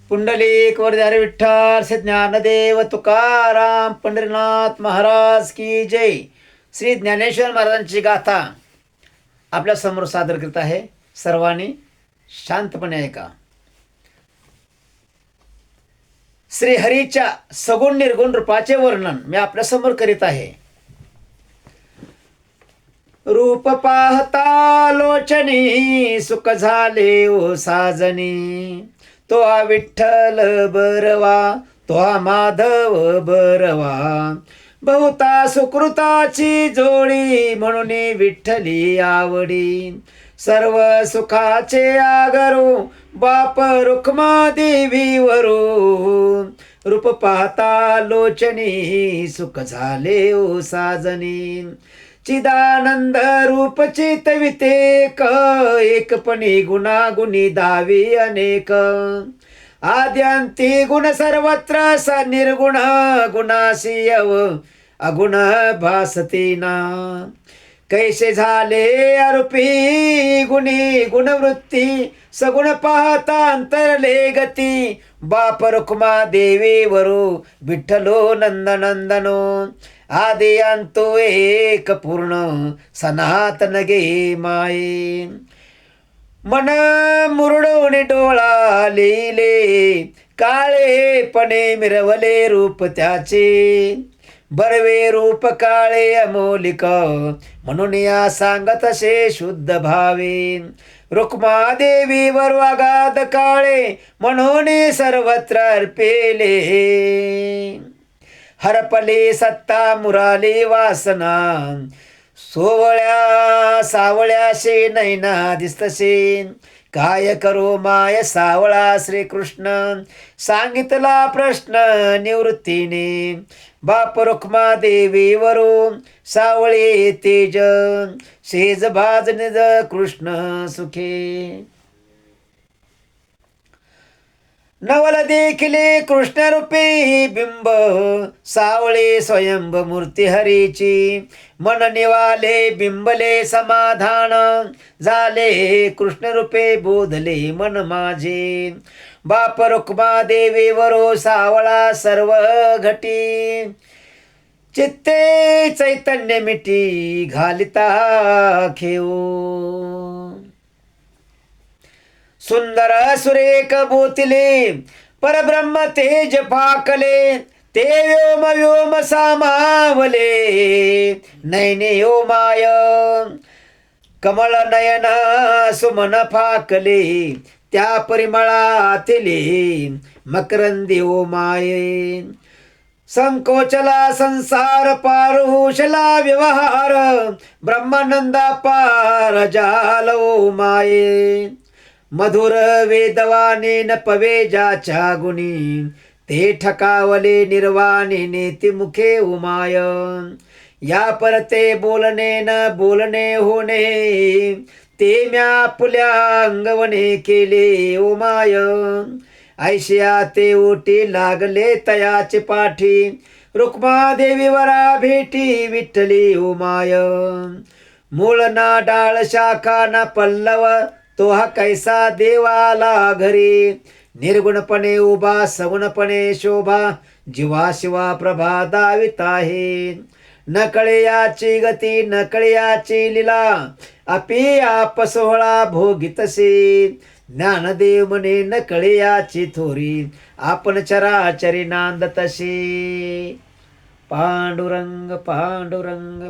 पुंडलिक वरदारी विठ्ठल श्री ज्ञानदेव तुकाराम पंढरीनाथ महाराज की जय. श्री ज्ञानेश्वर महाराजांची गाथा आपल्या समोर सादर करत आहे. सर्वांनी शांतपणे ऐका. श्री हरीच्या सगुण निर्गुण रूपाचे वर्णन मी आपल्या समोर करीत आहे. रूप पाहता लोचनी सुख झाले ओ साजनी, तो हा विठ्ठल बरवा, तो हा माधव बरवा. बहुता सुकृताची जोडी म्हणून विठ्ठली आवडी. सर्व सुखाचे आगरू बाप रुक्मा देवी वरू. रूप पाहता लोचनी सुख झाले ओ साजनी, चिदानंद रूप चितवितेक. एकपणी गुणागुणी दावी अनेक. आद्यांती गुण सर्वत्र स निर्गुण गुणासी अव अगुण भासतीना. कैसे झाले अरूपी गुणी गुणवृत्ती, सगुण पाहता अंतरले गती. बाप रुक्मा देवी वरू विठ्ठलो नंदनंदनो. आदि अंतो एक पूर्ण सनातन गे माये. मन मुरडून डोळा लिहिले, काळेपणे मिरवले रूप त्याचे. बरवे रूप काळे अमोलिक, म्हणून या सांगत असे शुद्ध भावे. रुक्मा देवी वर वागाद काळे, म्हणून सर्वत्र अर्पेले. हरपले सत्ता मुराले वासना, सोवळ्या सावळ्याशे नैना दिसतसे. काय करो माय सावळा श्रीकृष्ण, सांगितला प्रश्न निवृत्तीने. बाप रुक्मा देवी वरू सावळे तेज, शेज भाज निज कृष्ण सुखे. नवल देखिले कृष्ण रूपी बिंब, सावळे स्वयंभ मूर्ती हरीची. मन निवाले बिंबले समाधान, झाले कृष्ण रूपे बोधले मन माझे. बाप रुक्मा देवी वरो सावळा सर्व घटी. चित्ते चैतन्य मिटी घालिता खेऊ. सुंदर सुरेख बोतिले परब्रह्म तेज फाकले. ते व्योम व्योम सामावले, नैने ओ माय. कमळ नयन सुमन फाकले, त्या परिमळातिले मकरंदी ओ माये. संकोचला संसार पारुषला व्यवहार, ब्रह्मानंदा पार जाल ओ माये. मधुर वेदवाने न पवे ज्याच्या गुणी, ते ठकावले निर्वाणी नेती मुखे उमाय. या परते बोलणे न बोलणे होणे, ते म्या पुल्या अंगवणे केले उमाय. ऐशिया ते ओटी लागले तयाचे पाठी, रुक्मा देवी वरा भेटी विठ्ठली उमाय. मूळ ना डाळ शाखा ना पल्लव, तो हा कैसा देवाला घरी. निर्गुणपणे उभा सगुणपणे शोभा, जीवा शिवा प्रभा दावित आहे. नकळे याची गती नकळे याची लीला, आपी आप सोहळा भोगितसे. ज्ञानदेव म्हणे नकळे याची थोरी, आपण चराचरी नांदतसे. पांडुरंग पांडुरंग.